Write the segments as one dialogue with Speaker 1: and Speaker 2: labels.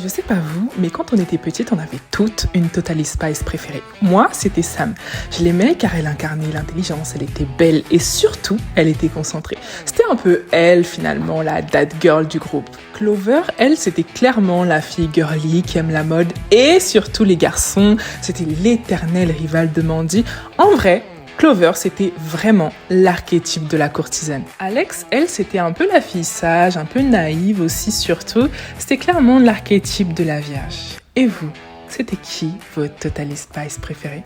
Speaker 1: Je sais pas vous, mais quand on était petite, on avait toute une Totally Spice préférée. Moi, c'était Sam. Je l'aimais car elle incarnait l'intelligence, elle était belle et surtout, elle était concentrée. C'était un peu elle, finalement, la dad girl du groupe. Clover, elle, c'était clairement la fille girly qui aime la mode et surtout les garçons. C'était l'éternelle rivale de Mandy. En vrai, Clover, c'était vraiment l'archétype de la courtisane. Alex, elle, c'était un peu la fille sage, un peu naïve aussi surtout. C'était clairement l'archétype de la vierge. Et vous, c'était qui votre Totally Spice préférée?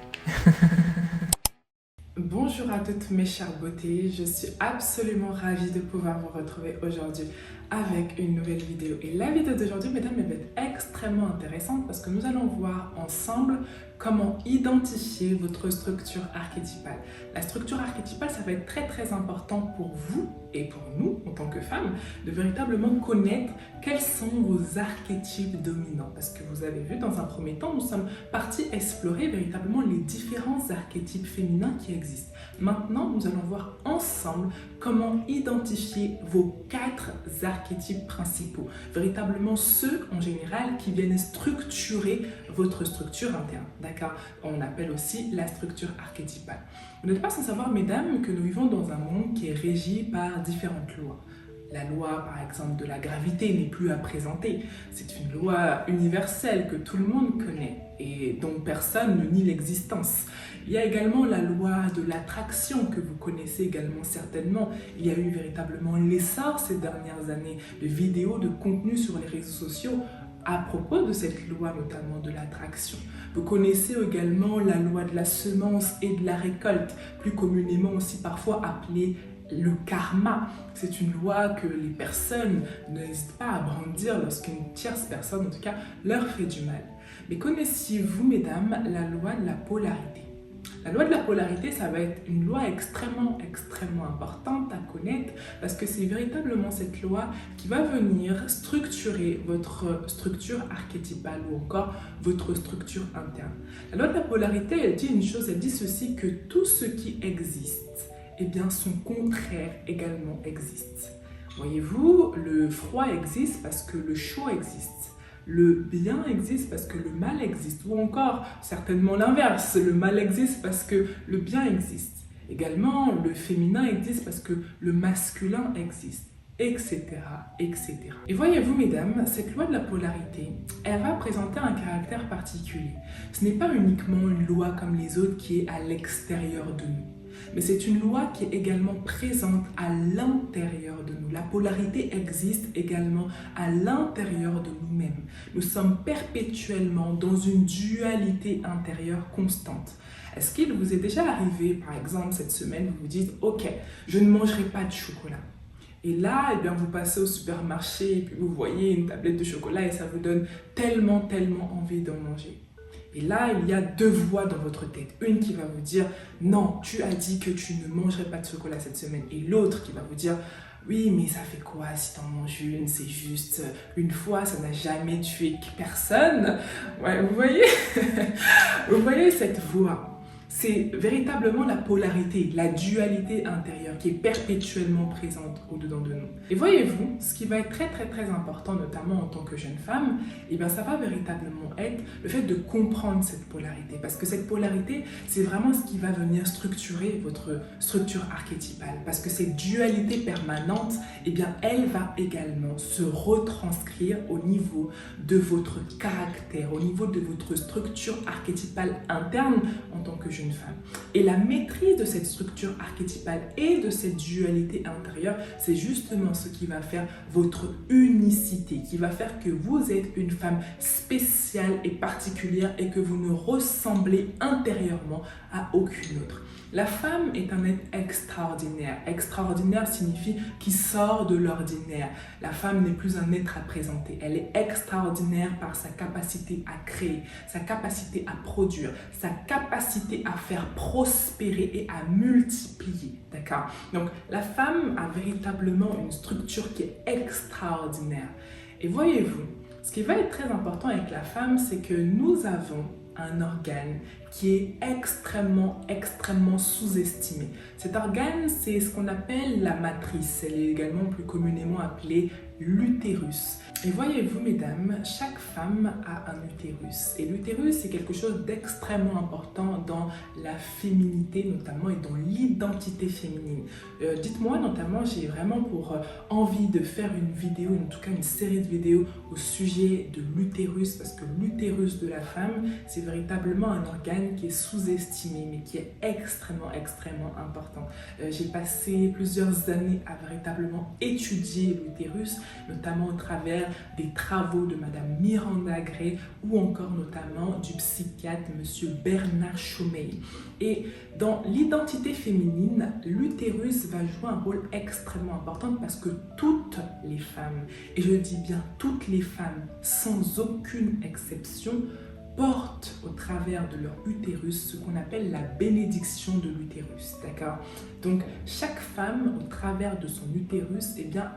Speaker 1: Bonjour à toutes mes chères beautés, je suis absolument ravie de pouvoir vous retrouver aujourd'hui avec une nouvelle vidéo. Et la vidéo d'aujourd'hui, mesdames, elle va être extrêmement intéressante parce que nous allons voir ensemble comment identifier votre structure archétypale. La structure archétypale, ça va être très important pour vous et pour nous, en tant que femmes, de véritablement connaître quels sont vos archétypes dominants. Parce que vous avez vu, dans un premier temps, nous sommes partis explorer véritablement les différents archétypes féminins qui existent. Maintenant, nous allons voir ensemble comment identifier vos 4 archétypes principaux. Véritablement ceux, en général, qui viennent structurer votre structure interne. D'accord? On appelle aussi la structure archétypale. Vous n'êtes pas sans savoir, mesdames, que nous vivons dans un monde qui est régi par différentes lois. La loi, par exemple, de la gravité n'est plus à présenter. C'est une loi universelle que tout le monde connaît et dont personne ne nie l'existence. Il y a également la loi de l'attraction que vous connaissez également certainement. Il y a eu véritablement l'essor ces dernières années de vidéos, de contenus sur les réseaux sociaux à propos de cette loi notamment de l'attraction. Vous connaissez également la loi de la semence et de la récolte, plus communément aussi parfois appelée le karma. C'est une loi que les personnes n'hésitent pas à brandir lorsqu'une tierce personne, en tout cas, leur fait du mal. Mais connaissiez-vous, mesdames, la loi de la polarité? La loi de la polarité, ça va être une loi extrêmement importante à connaître parce que c'est véritablement cette loi qui va venir structurer votre structure archétypale ou encore votre structure interne. La loi de la polarité, elle dit une chose, elle dit ceci, que tout ce qui existe, eh bien son contraire également existe. Voyez-vous, le froid existe parce que le chaud existe. Le bien existe parce que le mal existe. Ou encore, certainement l'inverse, le mal existe parce que le bien existe. Également, le féminin existe parce que le masculin existe, etc., etc. Et voyez-vous, mesdames, cette loi de la polarité, elle va présenter un caractère particulier. Ce n'est pas uniquement une loi comme les autres qui est à l'extérieur de nous. Mais c'est une loi qui est également présente à l'intérieur de nous. La polarité existe également à l'intérieur de nous-mêmes. Nous sommes perpétuellement dans une dualité intérieure constante. Est-ce qu'il vous est déjà arrivé, par exemple, cette semaine, vous vous dites « Ok, je ne mangerai pas de chocolat ». Et là, eh bien, vous passez au supermarché et puis vous voyez une tablette de chocolat et ça vous donne tellement envie d'en manger. Et là, il y a 2 voix dans votre tête. Une qui va vous dire « Non, tu as dit que tu ne mangerais pas de chocolat cette semaine. » Et l'autre qui va vous dire « Oui, mais ça fait quoi si tu en manges une? C'est juste une fois, ça n'a jamais tué personne. » Ouais, vous voyez Vous voyez cette voix? C'est véritablement la polarité, la dualité intérieure qui est perpétuellement présente au-dedans de nous. Et voyez-vous, ce qui va être très important, notamment en tant que jeune femme, eh bien ça va véritablement être le fait de comprendre cette polarité. Parce que cette polarité, c'est vraiment ce qui va venir structurer votre structure archétypale. Parce que cette dualité permanente, eh bien elle va également se retranscrire au niveau de votre caractère, au niveau de votre structure archétypale interne en tant que jeune femme. Et la maîtrise de cette structure archétypale et de cette dualité intérieure, c'est justement ce qui va faire votre unicité, qui va faire que vous êtes une femme spéciale et particulière et que vous ne ressemblez intérieurement à aucune autre. La femme est un être extraordinaire. Extraordinaire signifie qui sort de l'ordinaire. La femme n'est plus un être à présenter. Elle est extraordinaire par sa capacité à créer, sa capacité à produire, sa capacité à faire prospérer et à multiplier. D'accord? Donc, la femme a véritablement une structure qui est extraordinaire. Et voyez-vous, ce qui va être très important avec la femme, c'est que nous avons un organe qui est extrêmement sous-estimé. Cet organe, c'est ce qu'on appelle la matrice. Elle est également plus communément appelée l'utérus. Et voyez-vous mesdames, chaque femme a un utérus. Et l'utérus c'est quelque chose d'extrêmement important dans la féminité notamment et dans l'identité féminine. Dites-moi notamment, j'ai vraiment pour envie de faire une vidéo, en tout cas une série de vidéos au sujet de l'utérus, parce que l'utérus de la femme c'est véritablement un organe qui est sous-estimé mais qui est extrêmement important. J'ai passé plusieurs années à véritablement étudier l'utérus, notamment au travers des travaux de Madame Miranda Gray ou encore notamment du psychiatre Monsieur Bernard Chomey. Et dans l'identité féminine, l'utérus va jouer un rôle extrêmement important parce que toutes les femmes, et je dis bien toutes les femmes sans aucune exception, portent au travers de leur utérus ce qu'on appelle la bénédiction de l'utérus, d'accord? Donc chaque femme au travers de son utérus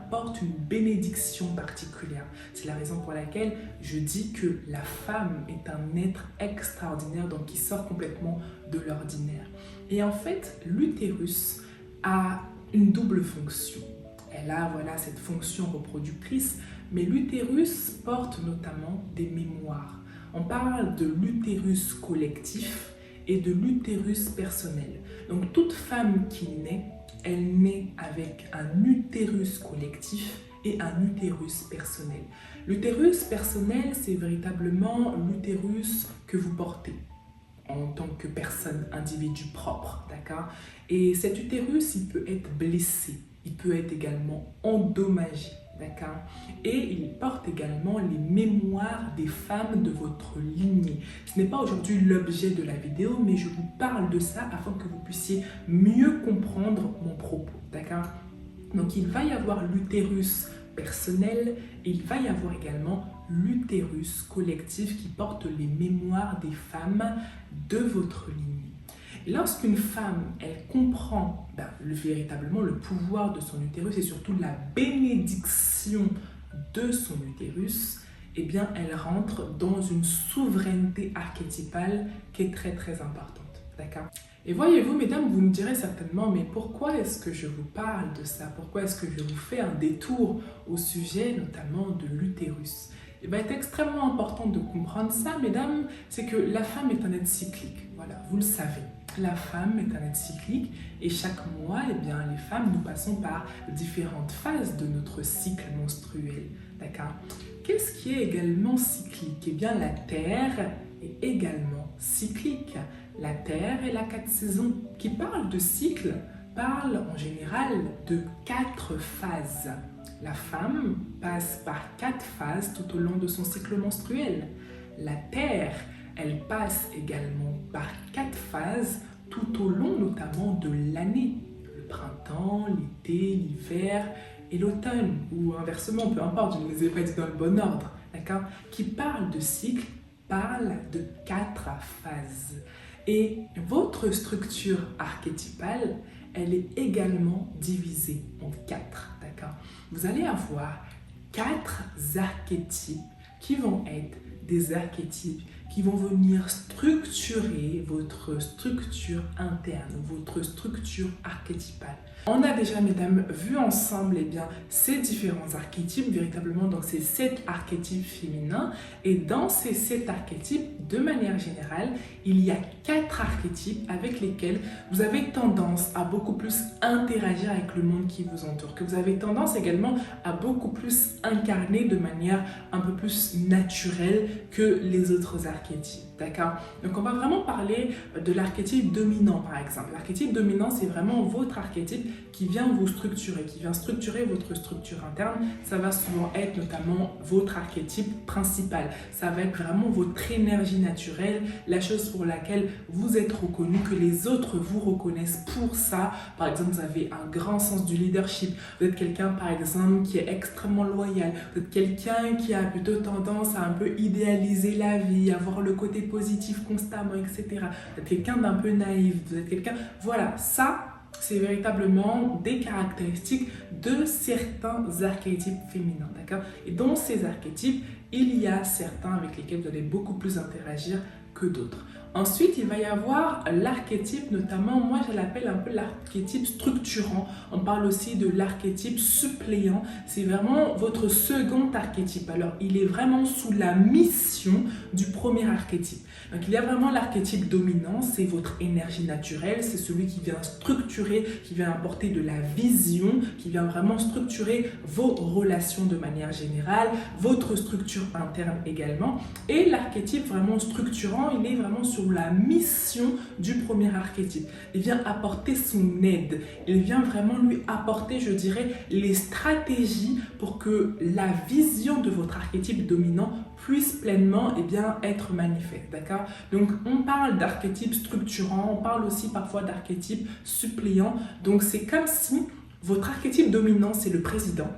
Speaker 1: porte une bénédiction particulière. C'est la raison pour laquelle je dis que la femme est un être extraordinaire, donc qui sort complètement de l'ordinaire. Et en fait, l'utérus a une double fonction. Elle a cette fonction reproductrice, mais l'utérus porte notamment des mémoires. On parle de l'utérus collectif et de l'utérus personnel. Donc toute femme qui naît, elle naît avec un utérus collectif et un utérus personnel. L'utérus personnel, c'est véritablement l'utérus que vous portez en tant que personne, individu propre, d'accord? Et cet utérus, il peut être blessé, il peut être également endommagé. D'accord? Et il porte également les mémoires des femmes de votre lignée. Ce n'est pas aujourd'hui l'objet de la vidéo, mais je vous parle de ça afin que vous puissiez mieux comprendre mon propos. D'accord? Donc il va y avoir l'utérus personnel et il va y avoir également l'utérus collectif qui porte les mémoires des femmes de votre lignée. Et lorsqu'une femme, elle comprend véritablement le pouvoir de son utérus et surtout la bénédiction de son utérus, elle rentre dans une souveraineté archétypale qui est très importante. D'accord? Et voyez-vous, mesdames, vous me direz certainement, mais pourquoi est-ce que je vous parle de ça? Pourquoi est-ce que je vous fais un détour au sujet notamment de l'utérus? Il va être extrêmement important de comprendre ça, mesdames, c'est que la femme est un être cyclique. Voilà, vous le savez. La femme est un être cyclique et chaque mois, les femmes, nous passons par différentes phases de notre cycle menstruel. D'accord? Qu'est-ce qui est également cyclique? La Terre est également cyclique. La Terre et la 4 saisons. Qui parle de cycle, parle en général de 4 phases. La femme passe par 4 phases tout au long de son cycle menstruel. La Terre, elle passe également par 4 phases tout au long notamment de l'année. Le printemps, l'été, l'hiver et l'automne, ou inversement, peu importe, je ne les ai pas dit dans le bon ordre, d'accord? Qui parle de cycle, parle de 4 phases. Et votre structure archétypale, elle est également divisée en 4, d'accord? Vous allez avoir 4 archétypes qui vont être des archétypes qui vont venir structurer votre structure interne, votre structure archétypale. On a déjà, mesdames, vu ensemble ces différents archétypes, véritablement dans ces 7 archétypes féminins. Et dans ces 7 archétypes, de manière générale, il y a 4 archétypes avec lesquels vous avez tendance à beaucoup plus interagir avec le monde qui vous entoure, que vous avez tendance également à beaucoup plus incarner de manière un peu plus naturelle que les autres archétypes. D'accord? Donc on va vraiment parler de l'archétype dominant par exemple. L'archétype dominant, c'est vraiment votre archétype qui vient vous structurer, qui vient structurer votre structure interne. Ça va souvent être notamment votre archétype principal. Ça va être vraiment votre énergie naturelle, la chose pour laquelle vous êtes reconnu, que les autres vous reconnaissent pour ça. Par exemple, vous avez un grand sens du leadership. Vous êtes quelqu'un par exemple qui est extrêmement loyal. Vous êtes quelqu'un qui a plutôt tendance à un peu idéaliser la vie, à voir le côté positif constamment, etc. Vous êtes quelqu'un d'un peu naïf, vous êtes quelqu'un... Voilà, ça, c'est véritablement des caractéristiques de certains archétypes féminins, d'accord? Et dans ces archétypes, il y a certains avec lesquels vous allez beaucoup plus interagir que d'autres. Ensuite, il va y avoir l'archétype, notamment, moi je l'appelle un peu l'archétype structurant. On parle aussi de l'archétype suppléant. C'est vraiment votre second archétype. Alors, il est vraiment sous la mission du premier archétype. Donc, il y a vraiment l'archétype dominant, c'est votre énergie naturelle, c'est celui qui vient structurer, qui vient apporter de la vision, qui vient vraiment structurer vos relations de manière générale, votre structure interne également. Et l'archétype vraiment structurant, il est vraiment sur la mission du premier archétype. Il vient apporter son aide. Il vient vraiment lui apporter, je dirais, les stratégies pour que la vision de votre archétype dominant puisse pleinement être manifeste. D'accord? Donc, on parle d'archétype structurant, on parle aussi parfois d'archétype suppléant. Donc, c'est comme si votre archétype dominant, c'est le président.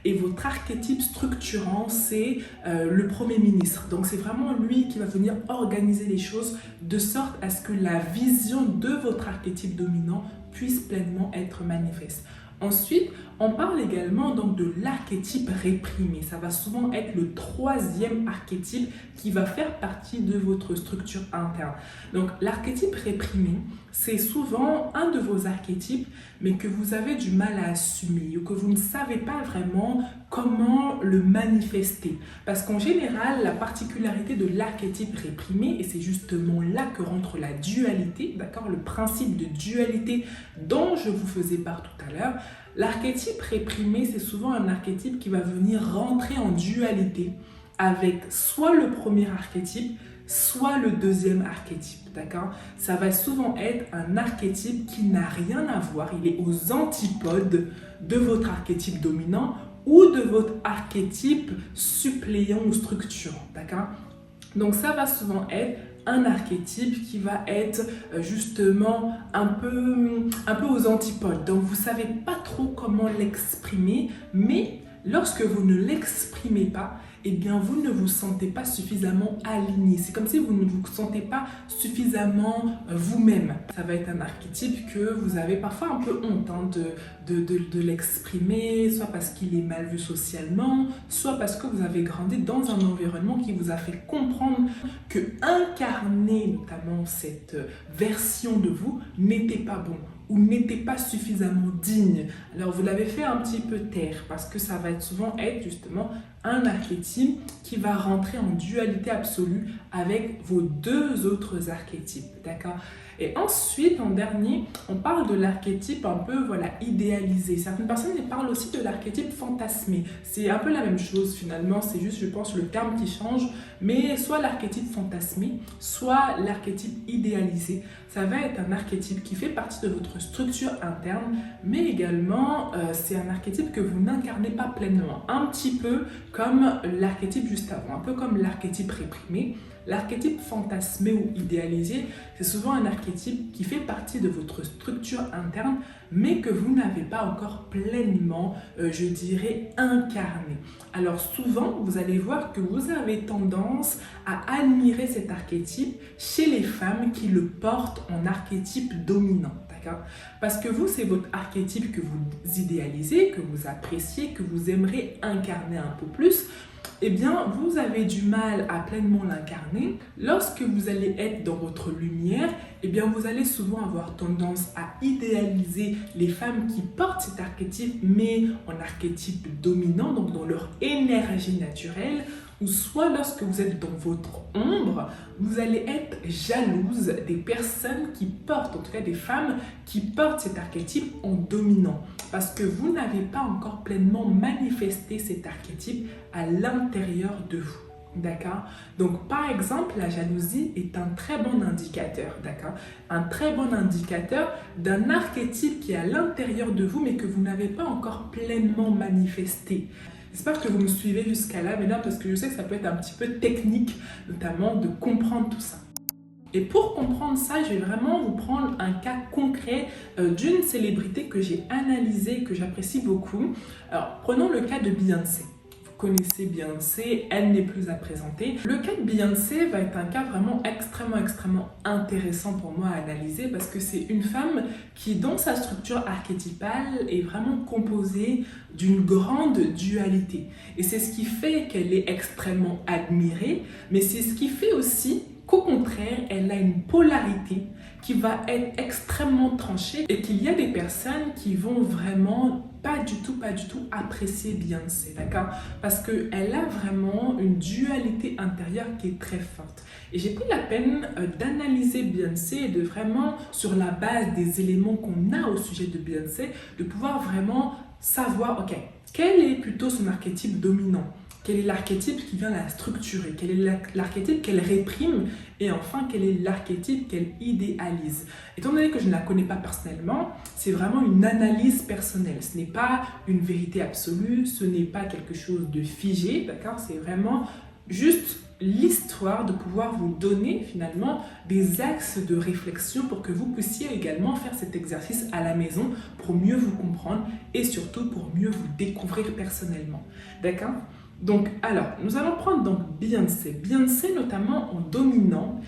Speaker 1: Et votre archétype structurant, c'est le Premier ministre. Donc, c'est vraiment lui qui va venir organiser les choses de sorte à ce que la vision de votre archétype dominant puisse pleinement être manifeste. Ensuite, on parle également donc de l'archétype réprimé. Ça va souvent être le troisième archétype qui va faire partie de votre structure interne. Donc, l'archétype réprimé, c'est souvent un de vos archétypes, mais que vous avez du mal à assumer ou que vous ne savez pas vraiment comment le manifester. Parce qu'en général, la particularité de l'archétype réprimé, et c'est justement là que rentre la dualité, d'accord, le principe de dualité dont je vous faisais part tout à l'heure, l'archétype réprimé, c'est souvent un archétype qui va venir rentrer en dualité avec soit le premier archétype, soit le deuxième archétype, d'accord? Ça va souvent être un archétype qui n'a rien à voir, il est aux antipodes de votre archétype dominant ou de votre archétype suppléant ou structurant, d'accord? Donc ça va souvent être un archétype qui va être justement un peu aux antipodes. Donc vous ne savez pas trop comment l'exprimer, mais lorsque vous ne l'exprimez pas, eh bien vous ne vous sentez pas suffisamment aligné. C'est comme si vous ne vous sentez pas suffisamment vous-même. Ça va être un archétype que vous avez parfois un peu honte de l'exprimer, soit parce qu'il est mal vu socialement, soit parce que vous avez grandi dans un environnement qui vous a fait comprendre que incarner notamment cette version de vous n'était pas bon ou n'était pas suffisamment digne. Alors vous l'avez fait un petit peu taire parce que ça va souvent être justement un archétype qui va rentrer en dualité absolue avec vos deux autres archétypes, d'accord? Et ensuite, en dernier, on parle de l'archétype un peu idéalisé. Certaines personnes parlent aussi de l'archétype fantasmé. C'est un peu la même chose finalement, c'est juste, je pense, le terme qui change, mais soit l'archétype fantasmé, soit l'archétype idéalisé. Ça va être un archétype qui fait partie de votre structure interne, mais également, c'est un archétype que vous n'incarnez pas pleinement. Un petit peu comme l'archétype juste avant, un peu comme l'archétype réprimé. L'archétype fantasmé ou idéalisé, c'est souvent un archétype qui fait partie de votre structure interne, mais que vous n'avez pas encore pleinement, je dirais, incarné. Alors souvent, vous allez voir que vous avez tendance à admirer cet archétype chez les femmes qui le portent en archétype dominant. Parce que vous, c'est votre archétype que vous idéalisez, que vous appréciez, que vous aimeriez incarner un peu plus. Eh bien, vous avez du mal à pleinement l'incarner. Lorsque vous allez être dans votre lumière, eh bien, vous allez souvent avoir tendance à idéaliser les femmes qui portent cet archétype, mais en archétype dominant, donc dans leur énergie naturelle, ou soit lorsque vous êtes dans votre ombre, vous allez être jalouse des personnes qui portent, en tout cas des femmes qui portent cet archétype en dominant. Parce que vous n'avez pas encore pleinement manifesté cet archétype à l'intérieur de vous. D'accord? Donc, par exemple, la jalousie est un très bon indicateur, d'accord? Un très bon indicateur d'un archétype qui est à l'intérieur de vous, mais que vous n'avez pas encore pleinement manifesté. J'espère que vous me suivez jusqu'à là, maintenant, parce que je sais que ça peut être un petit peu technique, notamment de comprendre tout ça. Et pour comprendre ça, je vais vraiment vous prendre un cas concret d'une célébrité que j'ai analysée, que j'apprécie beaucoup. Alors, prenons le cas de Beyoncé. Vous connaissez Beyoncé, elle n'est plus à présenter. Le cas de Beyoncé va être un cas vraiment extrêmement intéressant pour moi à analyser parce que c'est une femme qui, dans sa structure archétypale, est vraiment composée d'une grande dualité. Et c'est ce qui fait qu'elle est extrêmement admirée, mais c'est ce qui fait aussi qu'au contraire, elle a une polarité qui va être extrêmement tranchée et qu'il y a des personnes qui vont vraiment pas du tout apprécier Beyoncé, d'accord? Parce qu'elle a vraiment une dualité intérieure qui est très forte. Et j'ai pris la peine d'analyser Beyoncé et de vraiment, sur la base des éléments qu'on a au sujet de Beyoncé, de pouvoir vraiment savoir, ok, quel est plutôt son archétype dominant? Quel est l'archétype qui vient la structurer? Quel est l'archétype qu'elle réprime? Et enfin, quel est l'archétype qu'elle idéalise? Étant donné que je ne la connais pas personnellement, c'est vraiment une analyse personnelle. Ce n'est pas une vérité absolue, ce n'est pas quelque chose de figé, d'accord? C'est vraiment juste l'histoire de pouvoir vous donner finalement des axes de réflexion pour que vous puissiez également faire cet exercice à la maison pour mieux vous comprendre et surtout pour mieux vous découvrir personnellement, d'accord? Donc, alors, nous allons prendre donc Beyoncé. Beyoncé, notamment en dominant,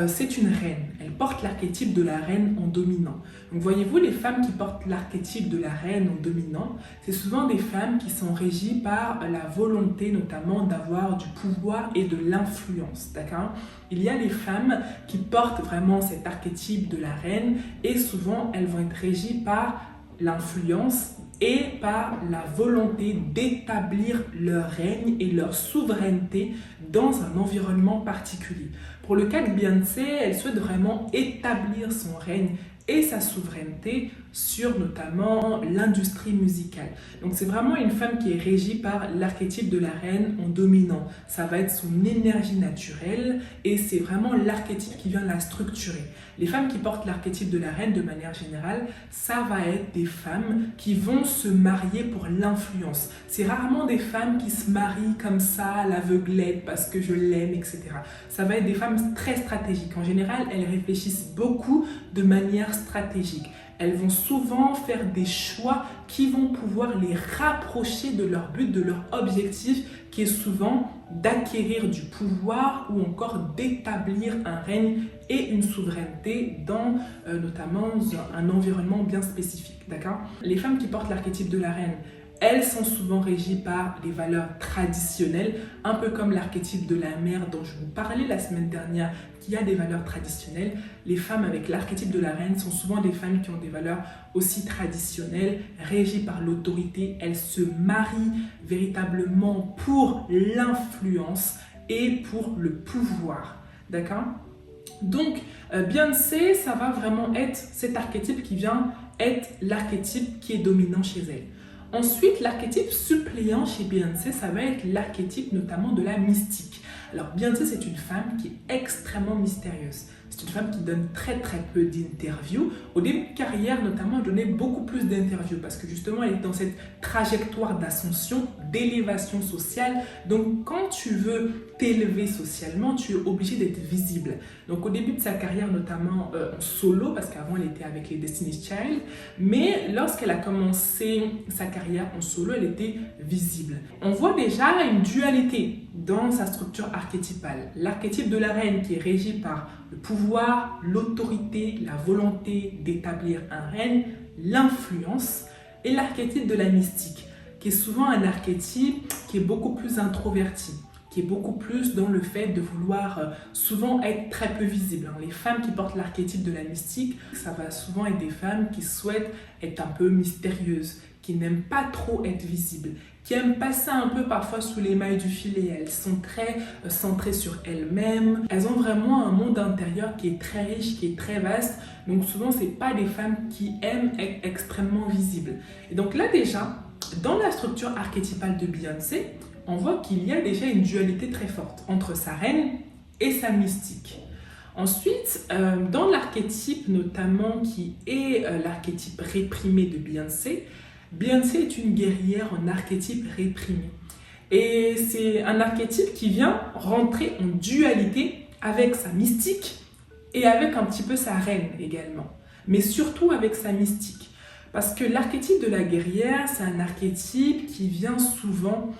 Speaker 1: c'est une reine. Elle porte l'archétype de la reine en dominant. Donc, voyez-vous, les femmes qui portent l'archétype de la reine en dominant, c'est souvent des femmes qui sont régies par la volonté, notamment, d'avoir du pouvoir et de l'influence, d'accord? Il y a les femmes qui portent vraiment cet archétype de la reine et souvent, elles vont être régies par l'influence et par la volonté d'établir leur règne et leur souveraineté dans un environnement particulier. Pour le cas de Beyoncé, elle souhaite vraiment établir son règne et sa souveraineté sur notamment l'industrie musicale. Donc c'est vraiment une femme qui est régie par l'archétype de la reine en dominant. Ça va être son énergie naturelle et c'est vraiment l'archétype qui vient la structurer. Les femmes qui portent l'archétype de la reine de manière générale, ça va être des femmes qui vont se marier pour l'influence. C'est rarement des femmes qui se marient comme ça à l'aveuglette parce que je l'aime, etc. Ça va être des femmes très stratégiques. En général, elles réfléchissent beaucoup de manière stratégique. Elles vont souvent faire des choix qui vont pouvoir les rapprocher de leur but, de leur objectif, qui est souvent d'acquérir du pouvoir ou encore d'établir un règne et une souveraineté dans notamment un environnement bien spécifique, d'accord? Les femmes qui portent l'archétype de la reine, elles sont souvent régies par des valeurs traditionnelles, un peu comme l'archétype de la mère dont je vous parlais la semaine dernière, qui a des valeurs traditionnelles. Les femmes avec l'archétype de la reine sont souvent des femmes qui ont des valeurs aussi traditionnelles, régies par l'autorité. Elles se marient véritablement pour l'influence et pour le pouvoir, d'accord? Donc, Beyoncé, ça va vraiment être cet archétype qui vient être l'archétype qui est dominant chez elle. Ensuite, l'archétype suppléant chez Beyoncé, ça va être l'archétype notamment de la mystique. Alors, Beyoncé, c'est une femme qui est extrêmement mystérieuse. C'est une femme qui donne très peu d'interviews. Au début de carrière, notamment, elle donnait beaucoup plus d'interviews parce que justement, elle est dans cette trajectoire d'ascension, d'élévation sociale. Donc, quand tu veux t'élever socialement, tu es obligé d'être visible. Donc, au début de sa carrière, notamment en solo, parce qu'avant, elle était avec les Destiny's Child, mais lorsqu'elle a commencé sa carrière en solo, elle était visible. On voit déjà une dualité dans sa structure archétypale. L'archétype de la reine qui est régi par le pouvoir, l'autorité, la volonté d'établir un règne, l'influence, et l'archétype de la mystique, qui est souvent un archétype qui est beaucoup plus introverti, qui est beaucoup plus dans le fait de vouloir souvent être très peu visible. Les femmes qui portent l'archétype de la mystique, ça va souvent être des femmes qui souhaitent être un peu mystérieuses, qui n'aiment pas trop être visibles, qui aiment passer un peu parfois sous les mailles du filet. Elles sont très centrées sur elles-mêmes. Elles ont vraiment un monde intérieur qui est très riche, qui est très vaste. Donc souvent, ce n'est pas des femmes qui aiment être extrêmement visibles. Et donc là déjà, dans la structure archétypale de Beyoncé, on voit qu'il y a déjà une dualité très forte entre sa reine et sa mystique. Ensuite, dans l'archétype notamment qui est l'archétype réprimé de Beyoncé, Beyoncé est une guerrière en archétype réprimé. Et c'est un archétype qui vient rentrer en dualité avec sa mystique et avec un petit peu sa reine également. Mais surtout avec sa mystique. Parce que l'archétype de la guerrière, c'est un archétype qui vient souvent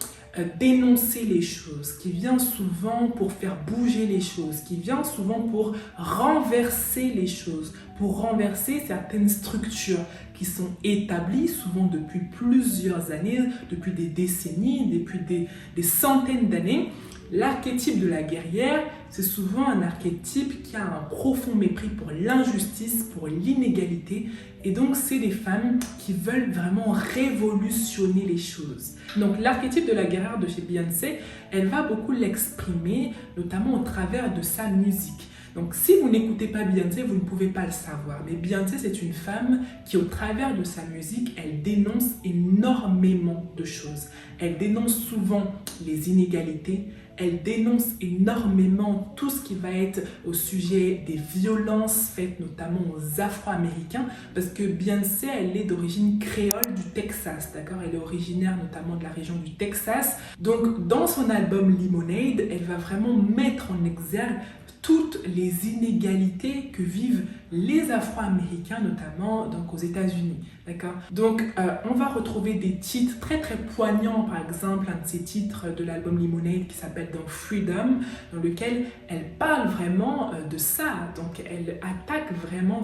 Speaker 1: dénoncer les choses, qui vient souvent pour faire bouger les choses, qui vient souvent pour renverser les choses, pour renverser certaines structures qui sont établies souvent depuis plusieurs années, depuis des décennies, depuis des centaines d'années. L'archétype de la guerrière, c'est souvent un archétype qui a un profond mépris pour l'injustice, pour l'inégalité. Et donc, c'est des femmes qui veulent vraiment révolutionner les choses. Donc, l'archétype de la guerrière de chez Beyoncé, elle va beaucoup l'exprimer, notamment au travers de sa musique. Donc, si vous n'écoutez pas Beyoncé, vous ne pouvez pas le savoir. Mais Beyoncé, c'est une femme qui, au travers de sa musique, elle dénonce énormément de choses. Elle dénonce souvent les inégalités. Elle dénonce énormément tout ce qui va être au sujet des violences faites notamment aux Afro-Américains, parce que Beyoncé, elle est d'origine créole du Texas, d'accord? Elle est originaire notamment de la région du Texas. Donc, dans son album Lemonade, elle va vraiment mettre en exergue toutes les inégalités que vivent les Afro-Américains, notamment donc aux États-Unis, d'accord? Donc, on va retrouver des titres très très poignants, par exemple, un de ces titres de l'album Lemonade qui s'appelle donc Freedom, dans lequel elle parle vraiment de ça, donc elle attaque vraiment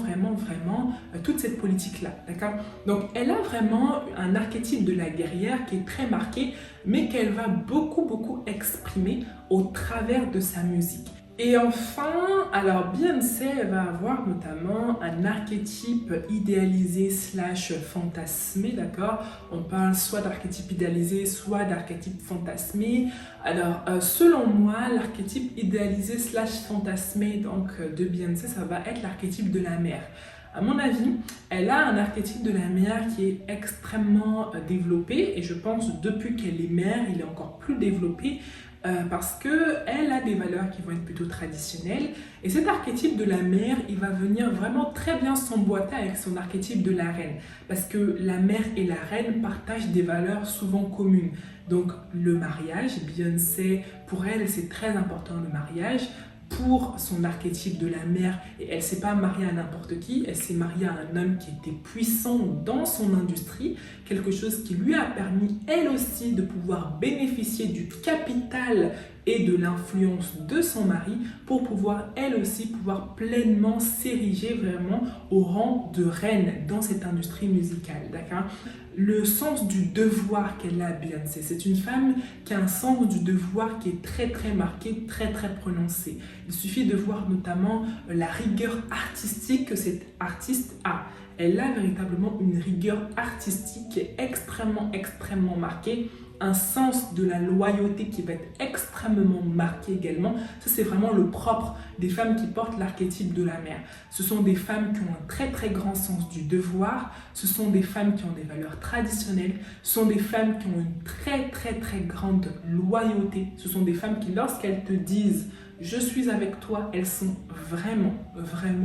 Speaker 1: toute cette politique-là, d'accord? Donc, elle a vraiment un archétype de la guerrière qui est très marqué, mais qu'elle va beaucoup exprimer au travers de sa musique. Et enfin, alors Beyoncé va avoir notamment un archétype idéalisé slash fantasmé, d'accord? On parle soit d'archétype idéalisé, soit d'archétype fantasmé. Alors, selon moi, l'archétype idéalisé slash fantasmé donc, de Beyoncé, ça va être l'archétype de la mère. À mon avis, elle a un archétype de la mère qui est extrêmement développé et je pense depuis qu'elle est mère, il est encore plus développé. Parce qu'elle a des valeurs qui vont être plutôt traditionnelles. Et cet archétype de la mère, il va venir vraiment très bien s'emboîter avec son archétype de la reine. Parce que la mère et la reine partagent des valeurs souvent communes. Donc le mariage, Beyoncé, pour elle, c'est très important le mariage. Pour son archétype de la mère, et elle ne s'est pas mariée à n'importe qui, elle s'est mariée à un homme qui était puissant dans son industrie, quelque chose qui lui a permis elle aussi de pouvoir bénéficier du capital et de l'influence de son mari pour pouvoir elle aussi pouvoir pleinement s'ériger vraiment au rang de reine dans cette industrie musicale, d'accord? Le sens du devoir qu'elle a, Beyoncé, c'est une femme qui a un sens du devoir qui est très marqué, très prononcé. Il suffit de voir notamment la rigueur artistique que cette artiste a. Elle a véritablement une rigueur artistique qui est extrêmement marquée, un sens de la loyauté qui va être extrêmement marqué également. Ça, c'est vraiment le propre des femmes qui portent l'archétype de la mère. Ce sont des femmes qui ont un très grand sens du devoir, ce sont des femmes qui ont des valeurs traditionnelles, ce sont des femmes qui ont une très grande loyauté, ce sont des femmes qui, lorsqu'elles te disent je suis avec toi, elles sont vraiment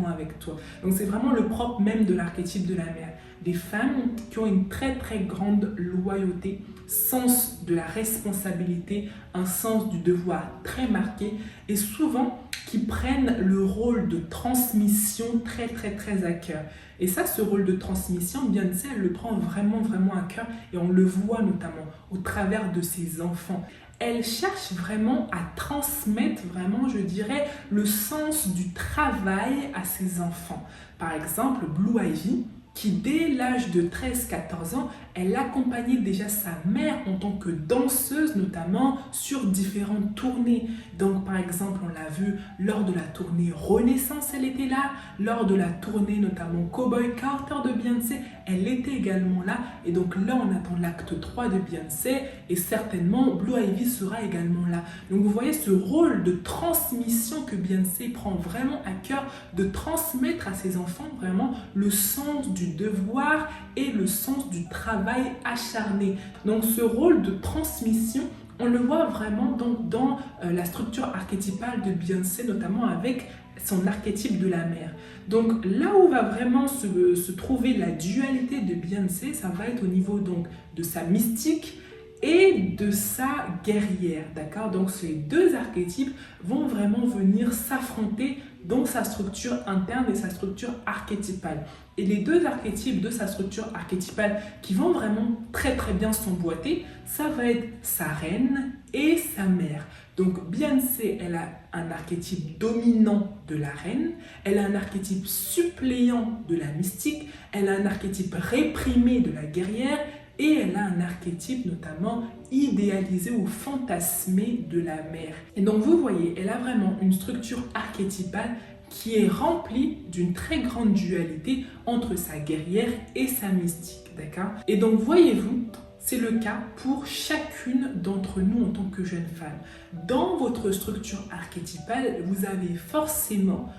Speaker 1: avec toi. Donc c'est vraiment le propre même de l'archétype de la mère. Des femmes qui ont une très grande loyauté, sens de la responsabilité, un sens du devoir très marqué et souvent qui prennent le rôle de transmission très à cœur. Et ça, ce rôle de transmission, Beyoncé, elle le prend vraiment à cœur et on le voit notamment au travers de ses enfants. Elle cherche vraiment à transmettre vraiment, je dirais, le sens du travail à ses enfants. Par exemple, Blue Ivy, qui dès l'âge de 13-14 ans, elle accompagnait déjà sa mère en tant que danseuse, notamment sur différentes tournées. Donc par exemple, on l'a vu lors de la tournée Renaissance, elle était là. Lors de la tournée notamment Cowboy Carter de Beyoncé, elle était également là. Et donc là, on attend l'acte 3 de Beyoncé et certainement Blue Ivy sera également là. Donc vous voyez ce rôle de transmission que Beyoncé prend vraiment à cœur, de transmettre à ses enfants vraiment le sens du devoir et le sens du travail acharné. Donc ce rôle de transmission, on le voit vraiment donc dans la structure archétypale de Beyoncé, notamment avec son archétype de la mère. Donc là où va vraiment se trouver la dualité de Beyoncé, ça va être au niveau donc de sa mystique et de sa guerrière, d'accord? Donc ces deux archétypes vont vraiment venir s'affronter dans sa structure interne et sa structure archétypale. Et les deux archétypes de sa structure archétypale qui vont vraiment très bien s'emboîter, ça va être sa reine et sa mère. Donc Beyoncé, elle a un archétype dominant de la reine, elle a un archétype suppléant de la mystique, elle a un archétype réprimé de la guerrière et elle a un archétype notamment idéalisée ou fantasmée de la mère. Et donc vous voyez, elle a vraiment une structure archétypale qui est remplie d'une très grande dualité entre sa guerrière et sa mystique, d'accord? Et donc voyez-vous, c'est le cas pour chacune d'entre nous en tant que jeune femme. Dans votre structure archétypale, vous avez forcément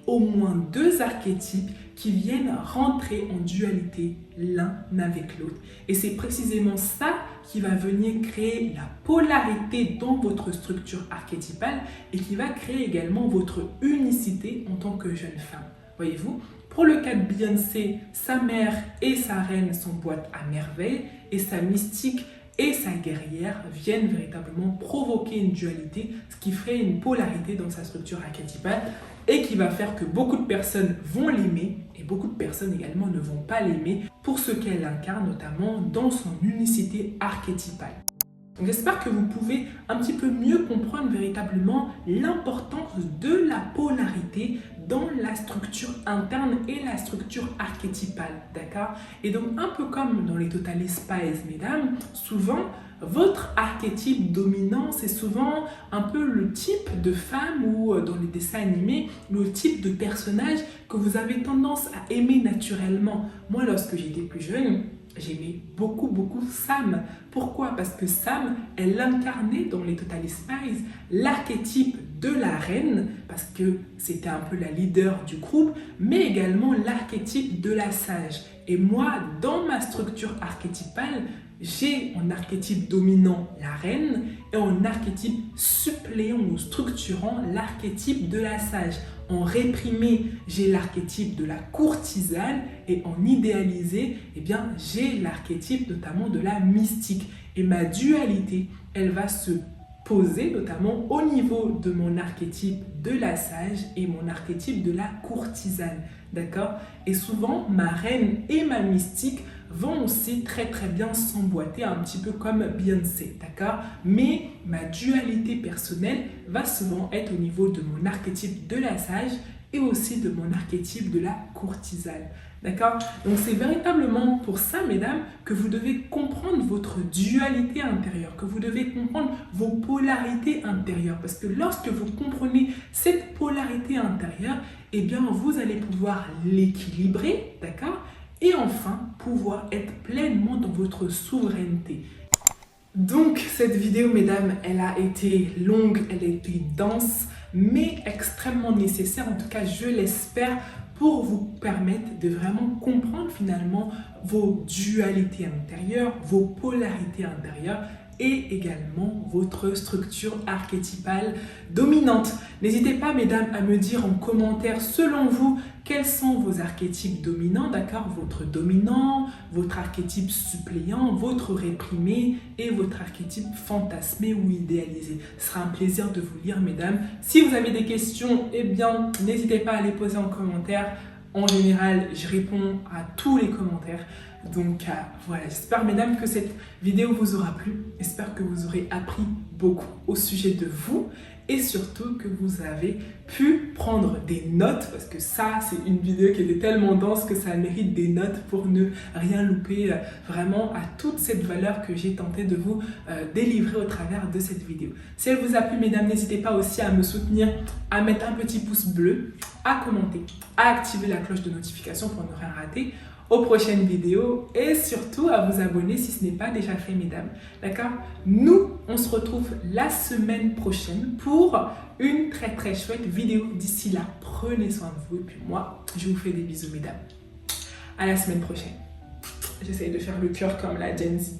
Speaker 1: au moins 2 archétypes qui viennent rentrer en dualité l'un avec l'autre. Et c'est précisément ça qui va venir créer la polarité dans votre structure archétypale et qui va créer également votre unicité en tant que jeune femme. Voyez-vous, pour le cas de Beyoncé, sa mère et sa reine s'emboîtent à merveille et sa mystique et sa guerrière viennent véritablement provoquer une dualité, ce qui ferait une polarité dans sa structure archétypale et qui va faire que beaucoup de personnes vont l'aimer et beaucoup de personnes également ne vont pas l'aimer pour ce qu'elle incarne, notamment dans son unicité archétypale. Donc j'espère que vous pouvez un petit peu mieux comprendre véritablement l'importance de la polarité dans la structure interne et la structure archétypale, d'accord? Et donc un peu comme dans les Totally Spies, mesdames, souvent votre archétype dominant, c'est souvent un peu le type de femme ou dans les dessins animés, le type de personnage que vous avez tendance à aimer naturellement. Moi, lorsque j'étais plus jeune, j'aimais beaucoup Sam. Pourquoi? Parce que Sam, elle incarnait dans les Totally Spies l'archétype de la reine, parce que c'était un peu la leader du groupe, mais également l'archétype de la sage. Et moi, dans ma structure archétypale, j'ai en archétype dominant la reine et en archétype suppléant ou structurant l'archétype de la sage. En réprimé, j'ai l'archétype de la courtisane et en idéalisé, eh bien, j'ai l'archétype notamment de la mystique. Et ma dualité, elle va se poser notamment au niveau de mon archétype de la sage et mon archétype de la courtisane. D'accord? Et souvent, ma reine et ma mystique vont aussi très bien s'emboîter, un petit peu comme Beyoncé, d'accord? Mais ma dualité personnelle va souvent être au niveau de mon archétype de la sage et aussi de mon archétype de la courtisane, d'accord? Donc c'est véritablement pour ça, mesdames, que vous devez comprendre votre dualité intérieure, que vous devez comprendre vos polarités intérieures, parce que lorsque vous comprenez cette polarité intérieure, eh bien vous allez pouvoir l'équilibrer, d'accord? Et enfin, pouvoir être pleinement dans votre souveraineté. Donc, cette vidéo, mesdames, elle a été longue, elle a été dense, mais extrêmement nécessaire, en tout cas, je l'espère, pour vous permettre de vraiment comprendre finalement vos dualités intérieures, vos polarités intérieures, et également votre structure archétypale dominante. N'hésitez pas, mesdames, à me dire en commentaire, selon vous, quels sont vos archétypes dominants, d'accord? Votre dominant, votre archétype suppléant, votre réprimé et votre archétype fantasmé ou idéalisé. Ce sera un plaisir de vous lire, mesdames. Si vous avez des questions, eh bien, n'hésitez pas à les poser en commentaire. En général, je réponds à tous les commentaires. Donc voilà, j'espère, mesdames, que cette vidéo vous aura plu. J'espère que vous aurez appris beaucoup au sujet de vous et surtout que vous avez pu prendre des notes, parce que ça, c'est une vidéo qui était tellement dense que ça mérite des notes pour ne rien louper vraiment à toute cette valeur que j'ai tenté de vous délivrer au travers de cette vidéo. Si elle vous a plu, mesdames, n'hésitez pas aussi à me soutenir, à mettre un petit pouce bleu, à commenter, à activer la cloche de notification pour ne rien rater aux prochaines vidéos et surtout à vous abonner si ce n'est pas déjà fait, mesdames. D'accord? Nous, on se retrouve la semaine prochaine pour une très chouette vidéo. D'ici là, prenez soin de vous et puis moi, je vous fais des bisous, mesdames. À la semaine prochaine. J'essaye de faire le cœur comme la Gen Z.